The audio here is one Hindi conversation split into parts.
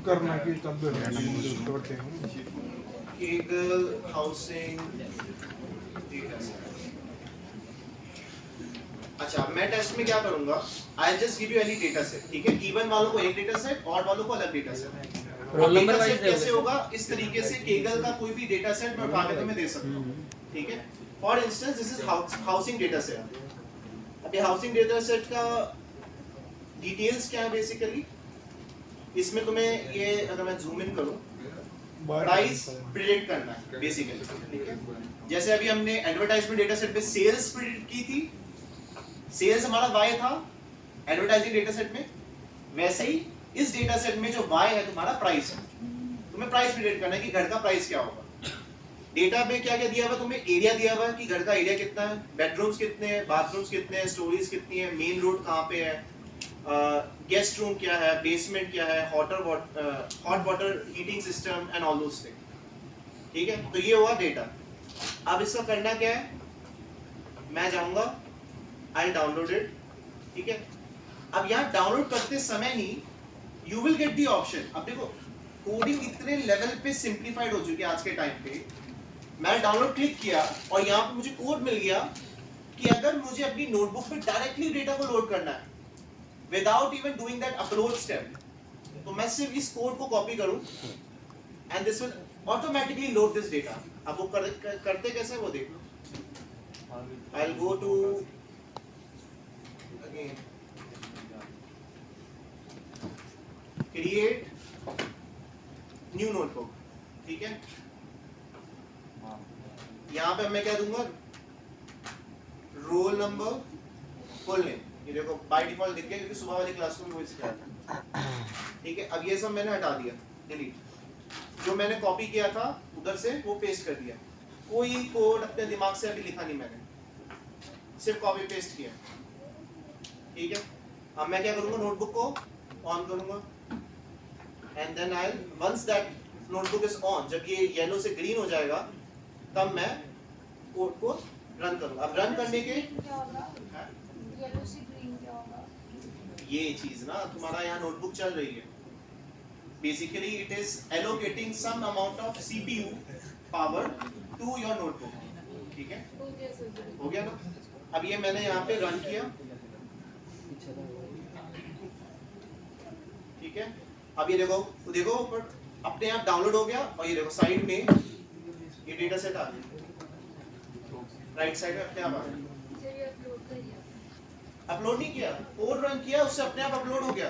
करना कि तब करते हैं Kaggle हाउसिंग डेटा सेट। अच्छा, मैं टेस्ट में क्या करूंगा, I just give you any data set, ठीक है। इवन वालों को एक डेटा सेट, ऑड वालों को अलग data set. Roll number data wise set कैसे होगा, इस तरीके से केगल का कोई भी डेटा सेट मैं उठा के तुम्हें दे सकता हूँ, ठीक है। For instance this is housing data set. अब ये हाउसिंग डेटा सेट का डिटेल्स क्या है बेसिकली, इसमें तुम्हें ये अगर मैं जूम इन करूं, प्राइस प्रिडिक्ट करना है बेसिकली, ठीक है। जैसे अभी हमने एडवर्टाइजमेंट डेटा सेट पे सेल्स प्रिडिक्ट की थी, सेल्स हमारा वाई था एडवर्टाइजिंग डेटा सेट में, वैसे ही इस डेटा सेट में जो वाई है तुम्हारा प्राइस है। तुम्हें प्राइस प्रिडिक्ट करना है कि घर का प्राइस क्या होगा। डेटा पे क्या क्या दिया हुआ, तुम्हें एरिया दिया हुआ है कि घर का एरिया कितना है, बेडरूम्स कितने हैं, बाथरूम्स कितने हैं, स्टोरीज कितनी है, मेन रोड कहाँ पे है, गेस्ट रूम क्या है, बेसमेंट क्या है, hot water heating system and all those thing, ठीक है। तो ये हुआ डेटा। अब इसका करना क्या है, मैं जाऊंगा आई डाउनलोड इट, ठीक है। अब यहाँ डाउनलोड करते समय ही you will get the option. अब देखो कोडिंग इतने लेवल पे सिंप्लीफाइड हो चुकी है आज के टाइम पे। मैंने डाउनलोड क्लिक किया और यहाँ पे मुझे कोड मिल गया कि अगर मुझे अपनी नोटबुक पे डायरेक्टली डेटा को लोड करना है without even doing that upload step, तो मैं सिर्फ इस कोड को कॉपी करूं and this will automatically load this data. अब वो करते कैसे वो देख लो। I will go to again create new notebook, ठीक है। यहाँ पे मैं क्या दूंगा, रोल नंबर फुल नेम, ये देखो बाय डिफॉल्ट दिख गया क्योंकि सुबह वाली क्लास में वो इसका था, ठीक है। अब ये सब मैंने हटा दिया, डिलीट। जो मैंने कॉपी किया था उधर से वो पेस्ट कर दिया। कोई कोड अपने दिमाग से अभी लिखा नहीं मैंने, सिर्फ कॉपी पेस्ट किया, ठीक है। अब मैं क्या करूंगा, नोटबुक को ऑन करूंगा and then I once that notebook is on, जब ये येलो से ग्रीन हो जाएगा तब मैं कोड को रन करूंगा। अब रन करने के येलो से ग्रीन क्या होगा? ये चीज ना तुम्हारा यहाँ नोटबुक चल रही है, basically it is allocating some amount of CPU power to your notebook, ठीक है। हो गया ना। अब ये मैंने यहाँ पे रन किया, ठीक है। अब ये देखो देखो अपने आप डाउनलोड हो गया और ये देखो साइड में ये डेटा सेट आ गया, राइट साइड में अपने आप आ गया। अपलोड नहीं किया, कोड रन किया, उससे अपने आप अपलोड हो गया।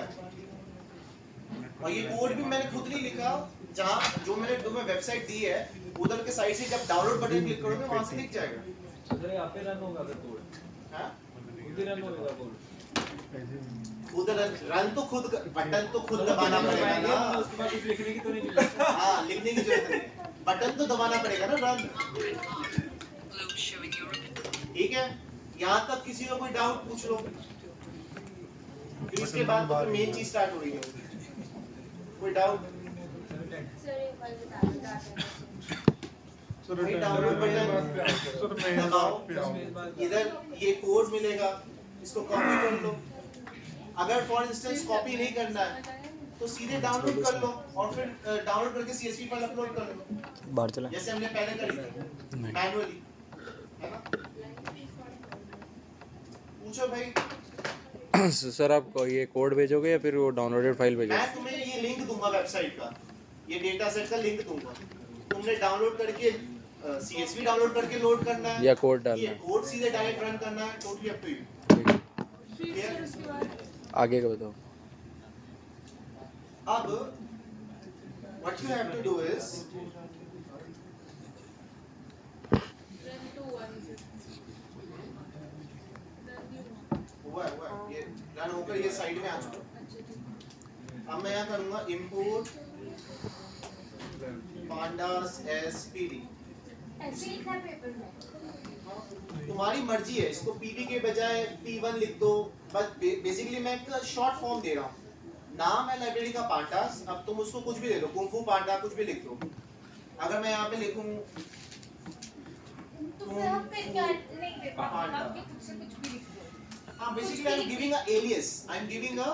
और ये कोड भी मैंने खुद नहीं लिखा, जहाँ जो मैंने तुम्हें वेबसाइट दी है उधर के साइड से जब डाउनलोड बटन क्लिक करोगे वहां से दिख जाएगा। उधर यहाँ पे रन होगा कोड, हाँ उधर रन होगा कोड, उधर रन तो खुद बटन तो खुद दबाना पड़ेगा ना, उसके बाद कुछ लिखने की तो नहीं जरूरत। हाँ लिखने की जरूरत नहीं है, बटन तो दबाना पड़ेगा ना रन, ठीक है। यहाँ तक किसी को कोई डाउट पूछ लो, फिर इसके बाद तो मेन चीज स्टार्ट हो रही है। कोई डाउट? डाउनलोड बटन दबाओ, इधर ये कोड मिलेगा, इसको कॉपी कर लो। अगर फॉर इंस्टेंस कॉपी नहीं करना है तो सीधे डाउनलोड कर लो और फिर डाउनलोड करके सीएसवी फाइल अपलोड कर लो, बाहर चला जैसे हमने पहले करी थी मैनुअली, है ना। पूछो भाई। सर आप ये कोड भेजोगे या फिर वो डाउनलोडेड फाइल भेजोगे? मैं तुम्हें ये लिंक दूंगा वेबसाइट का, ये डेटा सेट का लिंक दूंगा, तुमने डाउनलोड करके सीएसवी डाउनलोड करके लोड करना है या कोड डालना ये है? कोड सीधे डायरेक्ट रन करना है, टोटली अप टू यू। ठीक है, फिर उसके बाद आगे का बताओ। अब what you have to do is run to one हुआ ये रन होकर ये साइड में आ चुका। अब मैं यहाँ करूँगा import pandas as pd। ऐसे लिखना है पेपर में। तुम्हारी मर्जी है, इसको pd के बजाय p1 लिख दो, बस बेसिकली मैं एक शॉर्ट फॉर्म दे रहा हूँ। नाम है लाइब्रेरी का पांडास, अब तुम उसको कुछ भी दे दो, कुंफू पांडा कुछ भी लिख दो। अगर मैं यहाँ पे लिखूँ तो फिर हम फिर क्या नहीं दे पाएंगे, आपके खुद से कुछ भी लिख दो। हाँ, basically I'm giving a alias, I'm giving a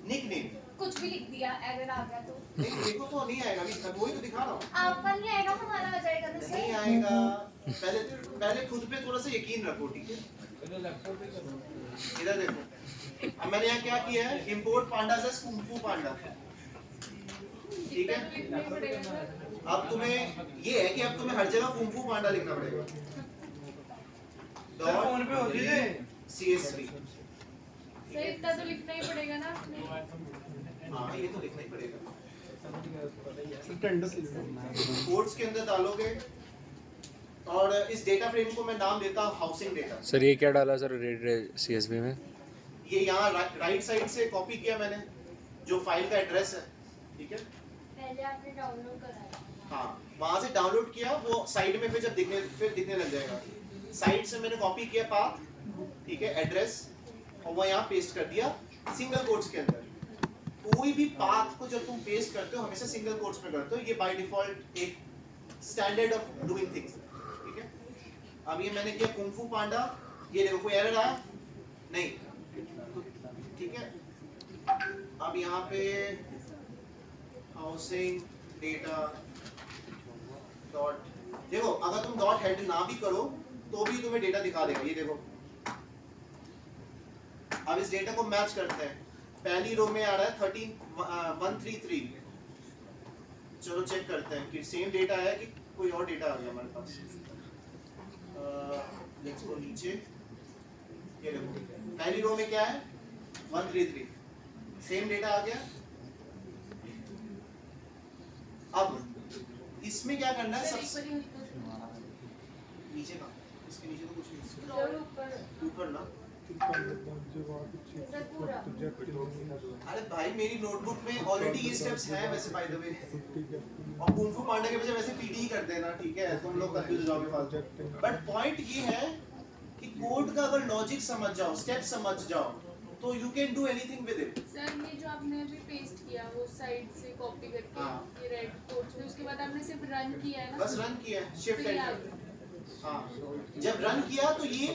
nickname। कुछ भी लिख दिया एरर आ गया तो नहीं देखो तो नहीं आएगा, अभी वही तो दिखा रहा हूँ। आपका नहीं आएगा, हमारा आ जाएगा ना नहीं सर। आएगा, पहले खुद पे थोड़ा सा यकीन रखो, ठीक है? मेरे लैपटॉप पे करो। इधर देखो, अब मैंने यहाँ क्या किया है, इंपोर्ट पांडा से कुंग फू पांडा, ठीक है? लिखना ही पड़ेगा सर। अब तुम्हें ये है कि अब तुम्हें हर जगह कुंग फू पांडा लिखना पड़ेगा। फोन पे होती है। CS3, सर इतना तो लिखना ही पड़ेगा ना आपने। हाँ ये तो लिखना ही पड़ेगा। टेंडर से लिखना है। कोड्स के अंदर डालोगे और इस डेटा फ्रेम को मैं नाम देता हूँ हाउसिंग डेटा। सर ये क्या डाला सर रेड CSV में? ये यहाँ राइट साइड से कॉपी किया मैंने, जो फाइल का एड्रेस है, ठीक है? पहले आपने डाउनलोड कराया। हाँ, वहाँ से डाउनलोड किया, वो साइड में फिर दिखने लग जाएगा। साइड से मैंने कॉपी किया पाथ, ठीक है, एड्रेस, और वो यहाँ पेस्ट कर दिया सिंगल कोट्स के अंदर। कोई भी पाथ को जब तुम पेस्ट करते हो हमेशा सिंगल कोट्स में करते हो, ये बाय डिफॉल्ट एक स्टैंडर्ड ऑफ डूइंग थिंग्स, ठीक है? अब ये मैंने किया कुंग फू पांडा, ये देखो कोई एरर आया नहीं, ठीक है? अब यहाँ पे हाउसिंग डेटा डॉट, देखो अगर तुम डॉट हेड ना भी करो तो भी तुम्हें डेटा दिखा देगा, ये देखो। अब इस डेटा को मैच करते हैं, पहली रो में आ रहा है 13133। चलो चेक करते हैं कि सेम डेटा है कि कोई और डेटा आ गया हमारे पास। लेट्स गो नीचे, ये देखो पहली रो में क्या है 133, सेम डेटा आ गया। अब इसमें क्या करना है, सबसे नीचे का, इसके नीचे तो कुछ नहीं, और ऊपर ऊपर ना। इधर पूरा। अरे भाई मेरी नोटबुक में ऑलरेडी ये स्टेप्स हैं वैसे बाय द वे, और कुंग फू पांडा के बजाय वैसे पीटी ही कर देना, ठीक है? तुम लोग कंफ्यूज हो जाओगे फालतू। बट पॉइंट ये है कि कोड का अगर लॉजिक समझ जाओ, स्टेप समझ जाओ, तो you can do anything with it. Sir ये जो आपने अभी पेस्ट किया वो साइड से कॉपी करके हाँ। ये रेड कोड्स में, उसके बाद आपने सिर्फ रन किया है ना? बस रन किया है, शिफ्ट तो ये आ एंटर। गया। हाँ, जब रन किया तो ये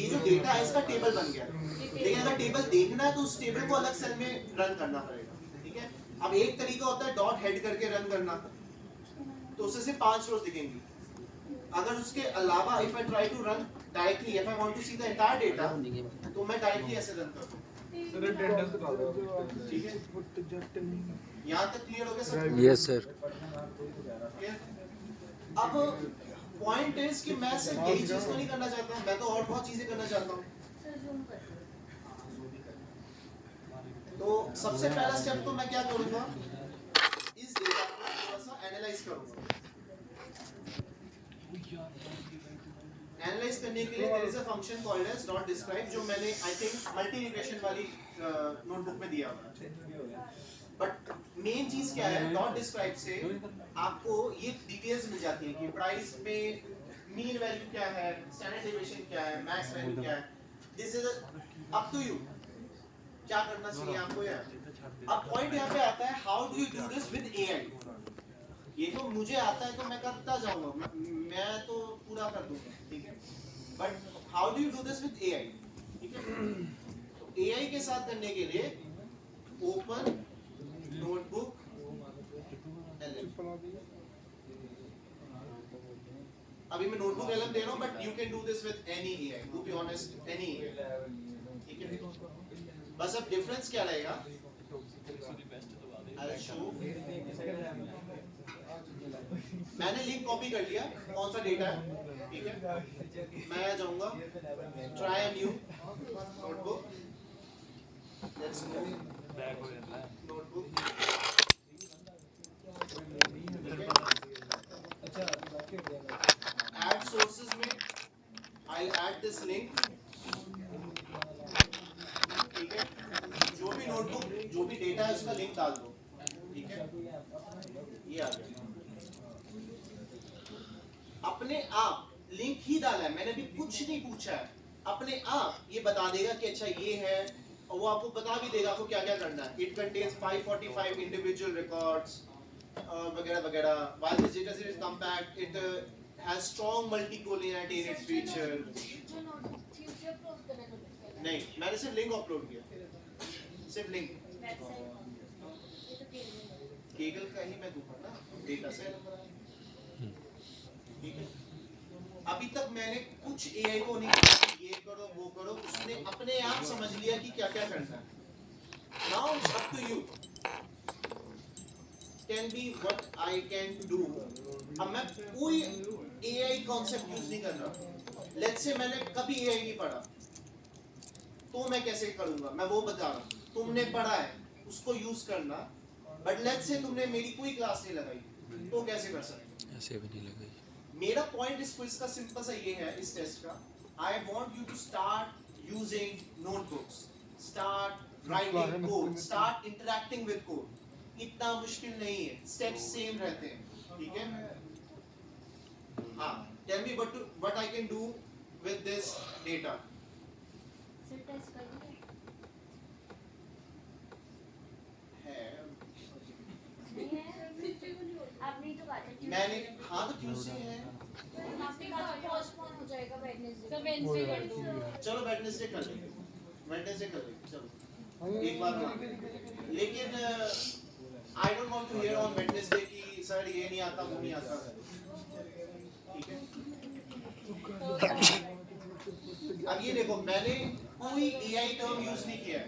जो डेटा है इसका टेबल बन गया। लेकिन अगर टेबल देखना है तो उस टेबल को अलग सेल में रन करना पड़ेगा, ठीक है? अब एक तरीका होता है डॉट हेड करके रन करना, तो उससे सिर्फ 5 रोज दिखेंगी। अगर उसके अलावा if I try to run directly, if I want to see the entire data, तो मैं डायरेक्टली ऐसे रन करता हूँ, सर अटेंडेंस डाल दो। ठीक है? यहाँ तक क्लियर हो गया सब? Yes sir. अब पॉइंट इज कि मैं सिर्फ यही चीज तो नहीं करना चाहता, मैं तो और बहुत चीजें करना चाहता हूँ। सर जूम कर। तो सबसे पहला स्टेप तो मैं क्या करूंगा, इस डेटा को थोड़ा सा एनालाइज करूंगा। एनालाइज करने के लिए there is a function called as dot describe, जो मैंने आई थिंक मल्टी रिग्रेशन वाली नोटबुक में दिया हुआ है। बट मेन चीज क्या है, डॉट डिस्क्राइब से आपको ये डिटेल्स मिल जाती हैं कि प्राइस में मीन वैल्यू क्या है, स्टैंडर्ड डेविएशन क्या है, मैक्स वैल्यू क्या है। This is up to you, क्या करना चाहिए आपको यार। अब पॉइंट यहाँ पे आता है, how do you do this with AI. ये तो मुझे आता है तो मैं करता जाऊंगा, मैं तो पूरा कर दूंगा, ठीक है? But how do you do this with AI, ठीक है? तो एआई के साथ करने के लिए ओपन नोटबुक अभी मैं नोटबुक एलएम दे रहा हूं, but you can do this with any AI, to be honest any AI, ठीक है? बस अब डिफरेंस क्या रहेगा, आई शो मैंने लिंक कॉपी कर लिया, कौन सा डेटा है, ठीक है? मैं जाऊंगा try new notebook, let's go notebook, add sources में आई ऐड दिस लिंक, ठीक है? जो भी नोटबुक, जो भी डेटा है उसका लिंक डाल दो, ठीक है? ये आ गया, अपने आप लिंक ही डाला है, मैंने भी कुछ नहीं पूछा है, अपने आप ये बता देगा कि अच्छा ये है, और वो आपको बता भी देगा आपको क्या क्या करना है। इट कंटेन्स 545 इंडिविजुअल रिकॉर्ड्स वगैरह वगैरह। While this data set is compact, it has strong multi-collinearity in its feature. जो नोटबुक थी उसे अपलोड करने को नहीं, मैंने सिर्फ लिंक अपलोड किया, सिर्फ लिंक। वेबसाइट केगल का ही मैं दूंगा ना डेटा सेट, ठीक है। अभी तक मैंने कुछ एआई को नहीं कहा कि ये करो वो करो, उसने अपने आप समझ लिया कि क्या क्या करना है। Now it's up to you, tell me what I can do. अब मैं कोई एआई कॉन्सेप्ट यूज नहीं कर रहा। लेट्स से मैंने कभी एआई नहीं पढ़ा तो मैं कैसे करूंगा, मैं वो बता रहा हूं। तुमने पढ़ा है उसको यूज करना, बट लेट्स से तुमने मेरी कोई क्लास नहीं लगाई तो कैसे कर सकते? ऐसे भी नहीं लगाई। मेरा पॉइंट इस क्विज का सिंपल सा ये है, इस टेस्ट का, I want you to start using notebooks, start writing code, start interacting with code. इतना मुश्किल नहीं है, स्टेप्स सेम रहते हैं, ठीक है। हाँ, tell me what I can do with this data. मैंने हाँ तो ट्यूसडे है, सब वेडनेसडे कर दो। चलो वेडनेसडे कर लेंगे, वेडनेसडे कर लेंगे, चलो एक बार में। लेकिन I don't want to hear on Wednesday कि सर ये नहीं आता वो नहीं आता, ठीक है। अब ये देखो, मैंने कोई एआई टर्म यूज नहीं किया है,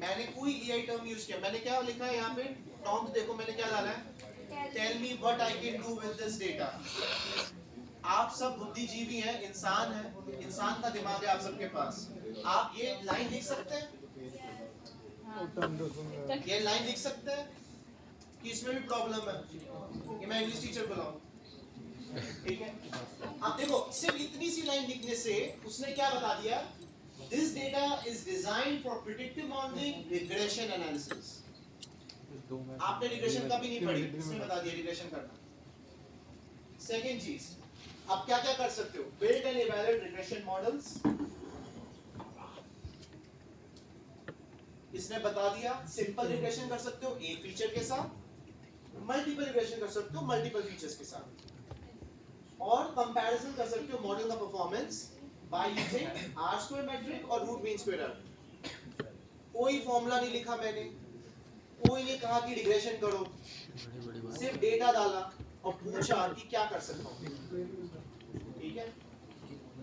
मैंने कोई एआई टर्म यूज किया। मैंने क्या लिखा है यहाँ पे, टॉम देखो मैंने क्या डाला है, tell me what I can do with this data. आप सब बुद्धिजीवी हैं, इंसान हैं, इंसान का दिमाग है आप सबके पास। आप ये लाइन लिख सकते हैं, ये लाइन लिख सकते हैं कि इसमें भी प्रॉब्लम है कि मैं इंग्लिश टीचर बुलाऊं, ठीक है। अब देखो, सिर्फ इतनी सी लाइन लिखने से उसने क्या बता दिया, this data is designed for predictive modelling, regression analysis. आपने रिग्रेशन कभी नहीं पढ़ी, इसने बता दिया रिग्रेशन करना। सेकंड चीज, आप क्या क्या कर सकते हो, build and evaluate regression models, इसने बता दिया। सिंपल रिग्रेशन कर सकते हो एक फीचर के साथ, मल्टीपल रिग्रेशन कर सकते हो मल्टीपल फीचर्स के साथ, और कंपैरिजन कर सकते हो मॉडल का performance by using R square metric और रूट मीन स्क्वायर एरर। कोई फॉर्मूला नहीं लिखा मैंने, कोई नहीं कहा कि रिग्रेशन करो, सिर्फ डेटा डाला और पूछा कि क्या कर सकता हूँ, ठीक है।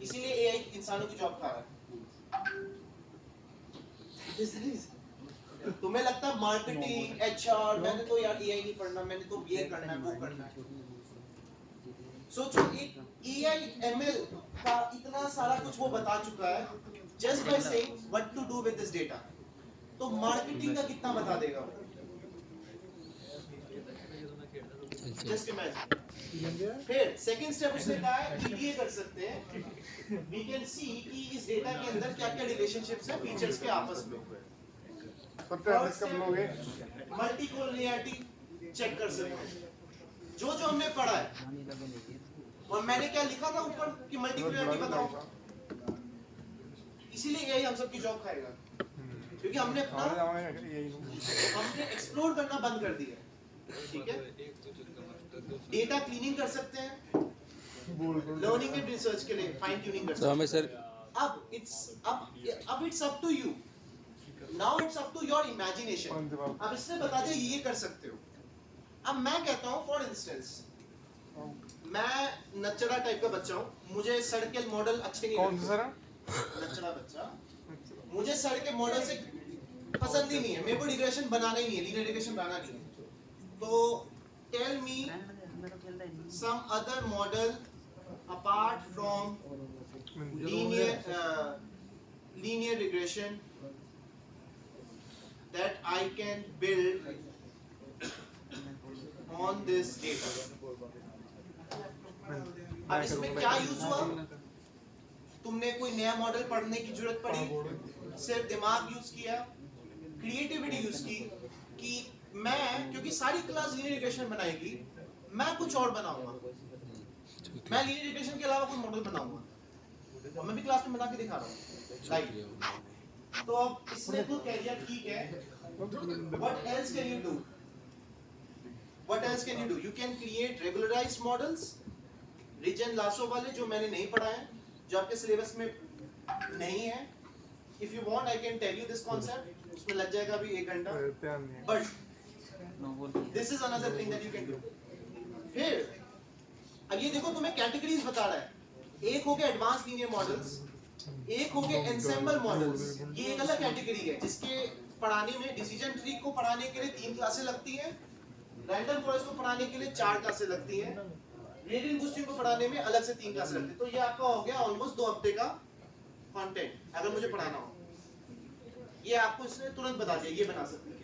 इसीलिए एआई इंसानों की जॉब खा रहा है। तुम्हें लगता है मार्केटिंग, एचआर, मैंने तो यार एआई नहीं पढ़ना, मैंने तो ये करना है वो करना है। सोचो, एक एआई एमएल का इतना सारा कुछ वो बता चुका है just by saying what to do with this data, तो मार्केटिंग का कितना बता देगा वो, जस्ट इमेजिन। फिर सेकंड स्टेप उसने कहा है ईडीए कर सकते हैं, वी कैन सी कि इस डेटा के अंदर क्या क्या रिलेशनशिप्स है फीचर्स के आपस में। मल्टी कोलिनियरिटी चेक कर सकते हैं, जो जो हमने पढ़ा है। और मैंने क्या लिखा था ऊपर कि मल्टी कोलिनियरिटी बताओ, इसीलिए एआई हम सबकी जॉब खाएगा, क्योंकि हमने एक्सप्लोर करना बंद कर दिया, ठीक है। डेटा क्लीनिंग कर सकते हैं, लर्निंग एंड रिसर्च के लिए फाइन ट्यूनिंग कर सकते हैं। हमें सर अब it's up to you, now it's up to your imagination. अब इसने बता दिया ये कर सकते हो। अब मैं कहता हूँ फॉर इंस्टेंस, मैं नचड़ा टाइप का बच्चा हूँ, मुझे सर्किल मॉडल अच्छे नहीं लगते। नचड़ा बच्चा, मुझे सर्किल मॉडल से पसंद ही नहीं है, मेरे को रिग्रेशन बनाना ही नहीं है, लीनियर रिग्रेशन बनाना नहीं है। तो tell me some other model apart from linear regression that I can build on this data. अब इसमें क्या यूज हुआ, तुमने कोई नया मॉडल पढ़ने की जरूरत पड़ी, सिर्फ दिमाग यूज किया, क्रिएटिविटी यूज की कि मैं, क्योंकि सारी क्लास लीनियर रिग्रेशन बनाएगी, मैं कुछ और बनाऊंगा, मैं लीनियर रिग्रेशन के अलावा कोई मॉडल बनाऊंगा, और मैं भी क्लास में बना के दिखा रहा हूँ, राइट। तो अब इसने तो कह दिया ठीक है, what else can you do? What else can you do? You can create regularized models, rich and lasso वाले, जो मैंने नहीं पढ़ा है, जो आपके सिलेबस में नहीं है। If you want, I can tell you this concept, उसमें लग जाएगा भी 1 घंटा, but this is another thing that you can do. फिर अब ये देखो तुम्हें कैटेगरीज बता रहा है, एक हो गया एडवांस लीनियर मॉडल्स, एक हो गया एनसेम्बल मॉडल्स। ये एक अलग कैटेगरी है जिसके पढ़ाने में डिसीजन ट्री को पढ़ाने के लिए 3 क्लासें लगती हैं, रैंडम फॉरेस्ट को पढ़ाने के लिए 4 क्लासें लगती हैं, रीडिंग बूस्टिंग को पढ़ाने में अलग से 3 क्लासें लगती हैं। तो ये आपका हो गया ऑलमोस्ट 2 हफ्ते का कंटेंट अगर मुझे पढ़ाना हो। ये आपको इसने तुरंत बता दिया ये बना सकते हैं,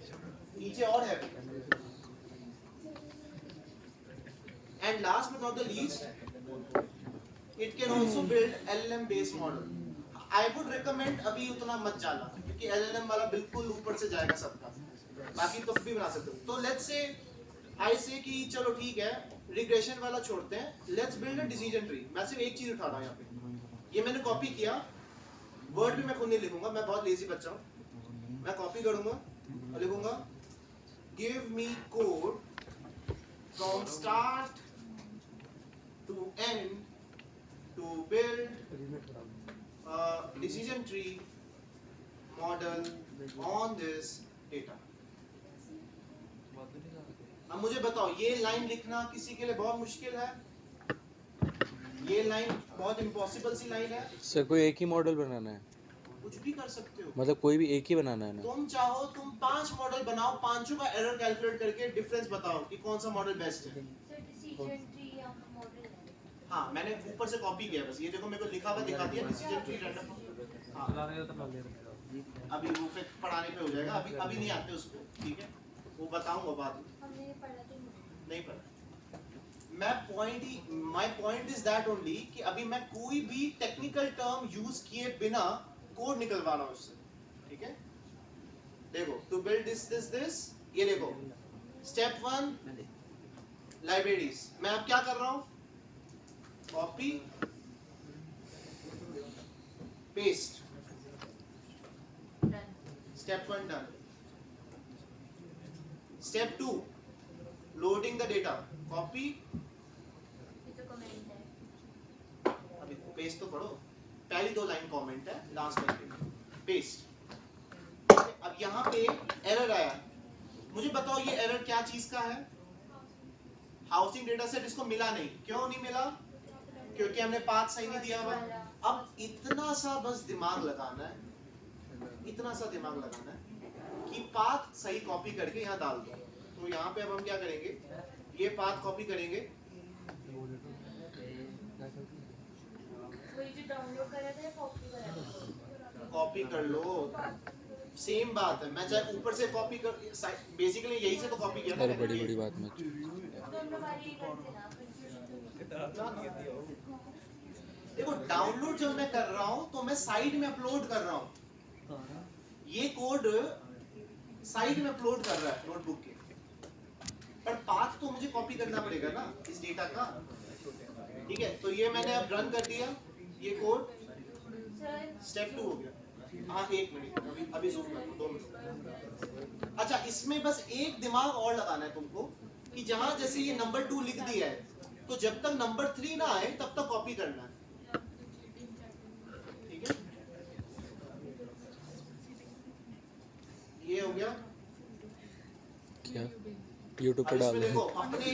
नीचे और है। And last but not the least, it can also build LLM based model. I would recommend अभी उतना मत जाना क्योंकि LLM वाला बिल्कुल ऊपर से जाएगा सबका, बाकी तो भी बना सकते हो। तो लेट्स से आई से कि चलो ठीक है रिग्रेशन वाला छोड़ते हैं, let's build a decision tree. मैं सिर्फ एक चीज उठा रहा हूँ यहाँ पे, ये मैंने कॉपी किया, वर्ड भी मैं खुद नहीं लिखूंगा, मैं बहुत लेजी बच्चा हूँ। मैं कॉपी करूंगा और लिखूंगा give me code from start to end to build a decision tree model on this data। अब मुझे बताओ ये लाइन लिखना किसी के लिए बहुत मुश्किल है? ये लाइन बहुत इम्पॉसिबल सी लाइन है। सर कोई एक ही मॉडल बनाना है? कुछ भी कर सकते हो, मतलब कोई भी एक ही बनाना है ना? तुम चाहो तुम 5 मॉडल बनाओ, पांचों का एरर कैलकुलेट करके डिफरेंस बताओ कि कौन सा मॉडल बेस्ट है। सर डिसीजन ट्री या मॉडल है। हाँ मैंने ऊपर से कॉपी किया बस, ये देखो मेरे को लिखा हुआ दिखा दिया डिसीजन ट्री रैंडम। हाँ अभी वो फिर पढ़ाने पे हो जाएगा, अभी अभी नहीं आते उस पे, ठीक है वो बताऊंगा बाद में। हमने पढ़ा तो नहीं पढ़ा। My point is that only कि अभी मैं कोई भी टेक्निकल टर्म यूज किए बिना कोड निकलवा रहा हूँ उससे, ठीक है। देखो टू बिल्ड दिस, ये देखो स्टेप 1 लाइब्रेरीज। मैं अब क्या कर रहा हूँ, copy paste, step 1 done. Step 2 loading the data, copy, ये तो कमेंट है। अभी पेस्ट तो पढ़ो, पहली 2 लाइन कमेंट है, लास्ट लाइन पेस्ट। अब यहाँ पे एरर आया, मुझे बताओ ये एरर क्या चीज का है? हाउसिंग डेटा सेट इसको मिला नहीं। क्यों नहीं मिला? क्योंकि हमने पाथ सही नहीं दिया हुआ। अब इतना सा बस दिमाग लगाना है, इतना सा दिमाग लगाना है कि पाथ सही कॉपी करके यहाँ डाल दो। तो यहाँ पे अब हम क्या करेंगे, ये पाथ कॉपी करेंगे, वही जो डाउनलोड करा था या कॉपी करा था? कॉपी कर लो, सेम बात है। मैं चाहे ऊपर से कॉपी कर, बेसिकली यही से तो कॉपी किया अरे बड़ी बड़ी बात मत। दोनों बार ये करते ना, देखो डाउनलोड जब मैं कर रहा हूँ तो मैं साइड में अपलोड कर रहा हूँ, ये कोड साइड में अपलोड कर रहा है नोटबुक के, पर पाथ तो मुझे कॉपी करना पड़ेगा ना इस डेटा का, ठीक है। तो ये मैंने अब रन कर दिया, ये कोड स्टेप 2 हो गया। हाँ 1 मिनट, अभी जूम कर लो 2 मिनट। अच्छा इसमें बस एक दिमाग और लगाना है तुमको कि जहां जैसे ये नंबर 2 लिख दिया है तो जब तक नंबर 3 ना आए तब तक कॉपी करना है, ठीक है। ये हो गया क्या YouTube पे अब डाल इसमें देखो दो। अपने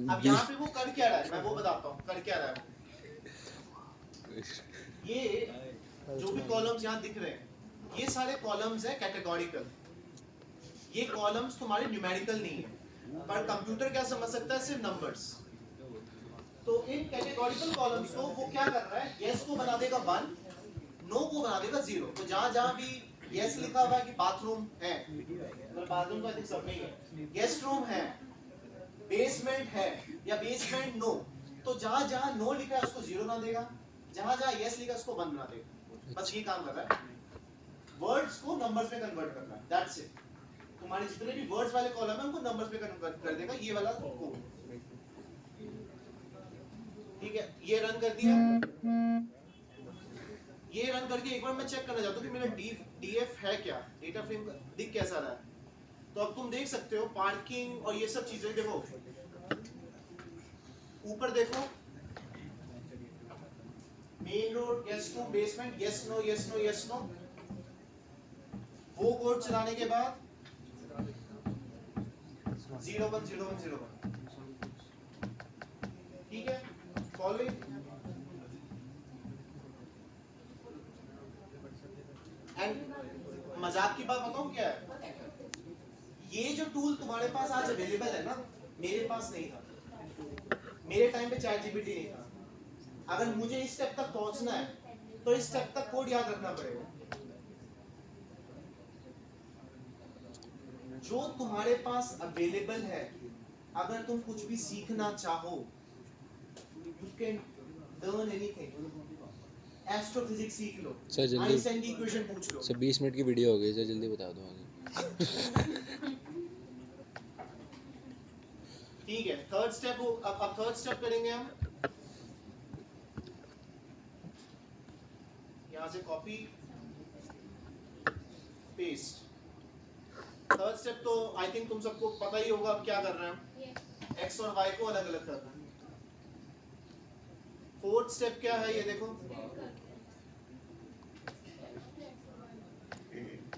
अब यहाँ पे वो कर क्या रहा है मैं वो बताता हूँ, कर क्या रहा है। ये जो भी कॉलम्स यहाँ दिख रहे हैं ये सारे कॉलम्स है कैटेगोरिकल, ये कॉलम्स तुम्हारे न्यूमेरिकल नहीं है, पर कंप्यूटर क्या समझ सकता है, सिर्फ नंबर्स। तो इन कैटेगोरिकल कॉलम्स को वो क्या कर रहा है, यस को बना देगा 1, नो को बना देगा 0। तो जहां जहां भी यस लिखा हुआ है कि बाथरूम है, मतलब बाथरूम तो आई थिंक सब में ही है, गेस्ट रूम है, बेसमेंट है या बेसमेंट नो, तो जहां जहां नो लिखा है उसको 0 बना देगा, जहां जहां यस लिखा है उसको 1 बना देगा। बस ये काम कर रहा है, वर्ड्स को नंबर्स में कन्वर्ट करना है, दैट्स इट। तुम्हारे जितने भी वर्ड्स वाले कॉलम है उनको नंबर्स में कन्वर्ट कर देगा ये वाला कोड, ठीक है। ये रन कर दिया, ये रन करके एक बार मैं चेक करना चाहता हूँ कि मेरा डीएफ है क्या, डेटा फ्रेम दिख कैसा रहा है। तो अब तुम देख सकते हो पार्किंग और ये सब चीजें, देखो ऊपर देखो main road, yes no, basement, yes no, yes no, yes no, वो कोड चलाने के बाद 010101 ठीक है, फॉलोइंग। एंड मजाक की बात बताऊं क्या है, ये जो टूल तुम्हारे पास आज अवेलेबल है ना, मेरे पास नहीं था, मेरे टाइम पे चैट जीपीटी नहीं था। अगर मुझे इस स्टेप तक पहुंचना है तो इस स्टेप तक कोड याद रखना पड़ेगा। जो तुम्हारे पास अवेलेबल है, अगर तुम कुछ भी सीखना चाहो, you can learn anything. Astrophysics सीख लो, सर जल्दी आइंस्टाइन की इक्वेशन पूछ लो। सर 20 मिनट की वीडियो हो गई सर, जल्दी बता दो आगे। ठीक है, थर्ड स्टेप हो। अब थर्ड स्टेप करेंगे हम। यहां से कॉपी पेस्ट। थर्ड स्टेप तो आई थिंक तुम सबको पता ही होगा अब क्या कर रहे हैं हम, एक्स और वाई को अलग अलग कर रहे हैं। फोर्थ स्टेप क्या है ये देखो।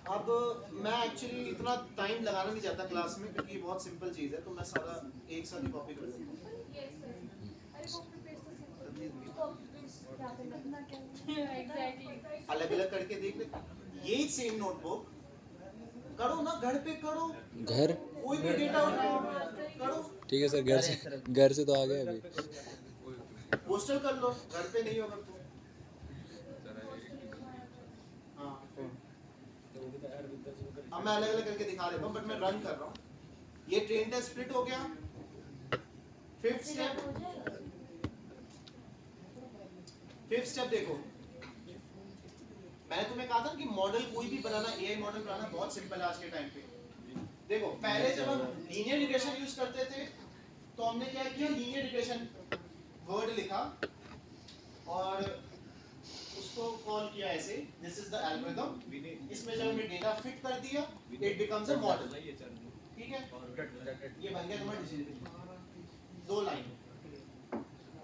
अब मैं एक्चुअली इतना टाइम लगाना नहीं चाहता क्लास में, क्योंकि ये बहुत सिंपल चीज है, तो मैं सारा एक साथ ही कॉपी कर देता हूँ। एग्जैक्टली। अलग अलग करके देख ले, यही सेम नोटबुक करो ना, घर पे करो, घर कोई भी डेटा उठाओ करो। ठीक है सर, घर से तो आ गए अभी। पोस्टल कर लो, घर पे नहीं होगा तो। हाँ, अब मैं अलग अलग करके दिखा देता हूँ, बट मैं रन कर रहा हूँ। ये ट्रेन टेस्ट स्प्लिट हो गया। फिफ्थ स्टेप देखो, मैंने तुम्हें कहा था कि मॉडल कोई भी बनाना, एआई मॉडल बनाना बहुत सिंपल है आज के टाइम पे। देखो पहले जब हम लीनियर रिग्रेशन यूज करते थे तो हमने क्या किया, लीनियर रिग्रेशन वर्ड लिखा और उसको कॉल किया ऐसे, दिस इज द एल्गोरिथम। इसमें जब हमने डेटा फिट कर दिया, इट बिकम्स अ मॉडल। ठीक है, ये बन गया तुम्हारा डिसीजन। 2 लाइन,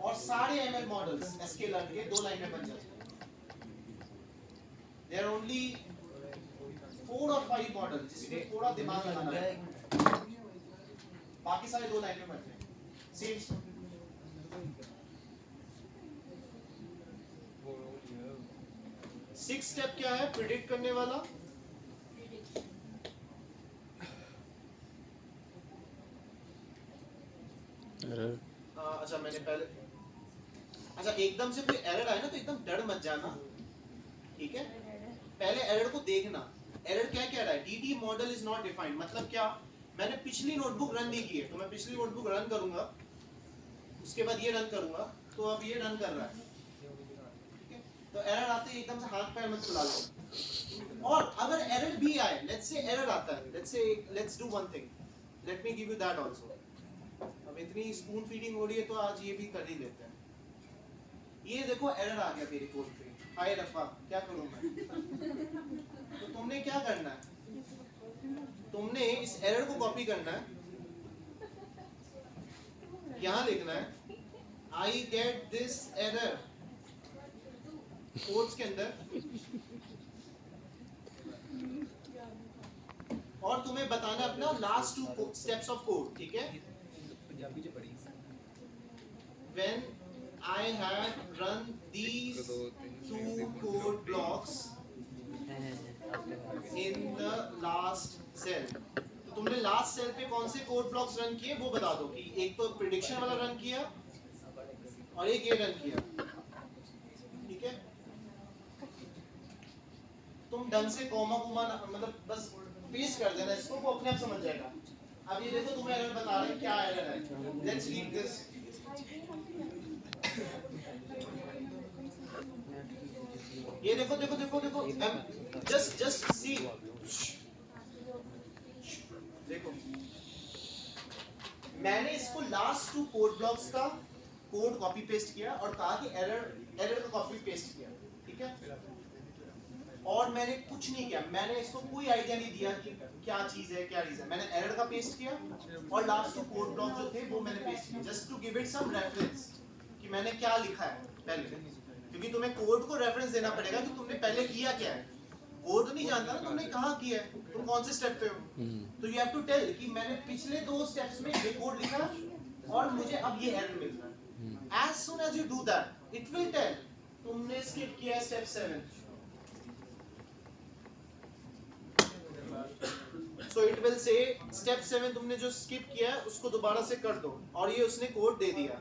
और सारे एमएल मॉडल्स एसके-लर्न के 2 लाइन में बन जाते हैं। देयर आर ओनली 4 और 5 मॉडल जिसमें थोड़ा दिमाग लगाना है, बाकी सारे 2 लाइन में बनते हैं। सेम सिक्स स्टेप क्या है, प्रिडिक्ट करने वाला। अच्छा मैंने पहले, अच्छा एकदम से कोई एरर आए ना तो एकदम डर मत जाना, ठीक है। पहले एरर को देखना, एरर क्या कह रहा है, DT model is not defined. मतलब क्या, मैंने पिछली नोटबुक रन नहीं की है, तो मैं पिछली नोटबुक रन करूंगा, उसके बाद ये रन करूंगा, तो अब ये रन कर रहा है, ठीक है। तो एरर आते ही एकदम से हाथ पैर मत फुला लो। और अगर एरर भी आए, लेट्स से एरर आता है, let's do one thing, let me give you that also. अब इतनी स्पून फीडिंग हो रही है तो आज ये भी कर ही लेते हैं। ये देखो एरर आ गया मेरे कोड पे, हाय रफा क्या करूं मैं। तो तुमने क्या करना है, तुमने इस एरर को कॉपी करना है, यहां लिखना है I get this error codes के अंदर, और तुम्हें बताना अपना लास्ट 2 स्टेप्स ऑफ कोड, ठीक है। When I had run these 2 code blocks in the last cell, तो तुमने लास्ट सेल पे कौन से कोड ब्लॉक्स रन किए वो बता दो, कि एक तो प्रिडिक्शन वाला रन किया और एक ये रन किया, ठीक है। तुम ढंग से कॉमा कुमा मतलब बस पेस्ट कर देना इसको, वो अपने आप समझ जाएगा। अब ये देखो तुम्हें एरर बता रहा है, क्या एरर है, लेट्स रीड दिस। ये देखो देखो देखो देखो, जस्ट सी, देखो मैंने इसको लास्ट 2 कोड ब्लॉक्स का कोड कॉपी पेस्ट किया और कहा कि एरर का कॉपी पेस्ट किया, ठीक है। और मैंने कुछ नहीं किया, मैंने इसको कोई आइडिया नहीं दिया कि क्या चीज है क्या रीजन। मैंने एरर का पेस्ट किया और लास्ट 2 कोड ब्लॉक जो थे वो मैंने पेस्ट किए, just to give it some reference कि मैंने क्या लिखा है पहले, क्योंकि तुम्हें कोड को रेफरेंस देना पड़ेगा कि तुमने पहले किया क्या है। कोड नहीं जानता ना तुमने कहाँ किया है, तुम कौन से स्टेप पे हो, तो यू हैव टू टेल कि मैंने पिछले 2 स्टेप्स में ये कोड लिखा और मुझे अब ये एरर मिल रहा है. As soon as you do that, it will tell तुमने स्किप किया step 7. So it will say step 7 तुमने जो स्किप किया है उसको दोबारा से कर दो, और ये उसने कोड दे दिया.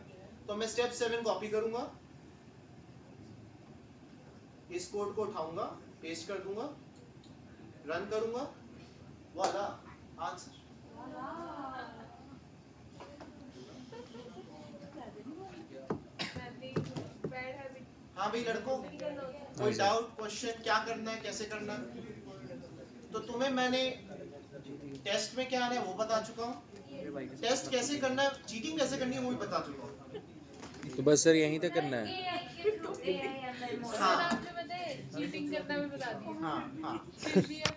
तो मैं स्टेप 7 कॉपी करूंगा, इस कोड को उठाऊंगा, पेस्ट कर दूंगा, रन करूंगा, वाला आंसर. बैड हैबिट हाँ भाई लड़कों, कोई डाउट, क्वेश्चन, क्या करना है, कैसे करना है? तो तुम्हें मैंने टेस्ट में क्या आना है वो बता चुका हूँ, टेस्ट कैसे करना है, चीटिंग कैसे करनी है वो भी बता चुका हूँ. तो बस सर यहीं तक करना है. सर आप जो बताए चीटिंग करना भी बता दिया. हाँ हाँ फिर भी आप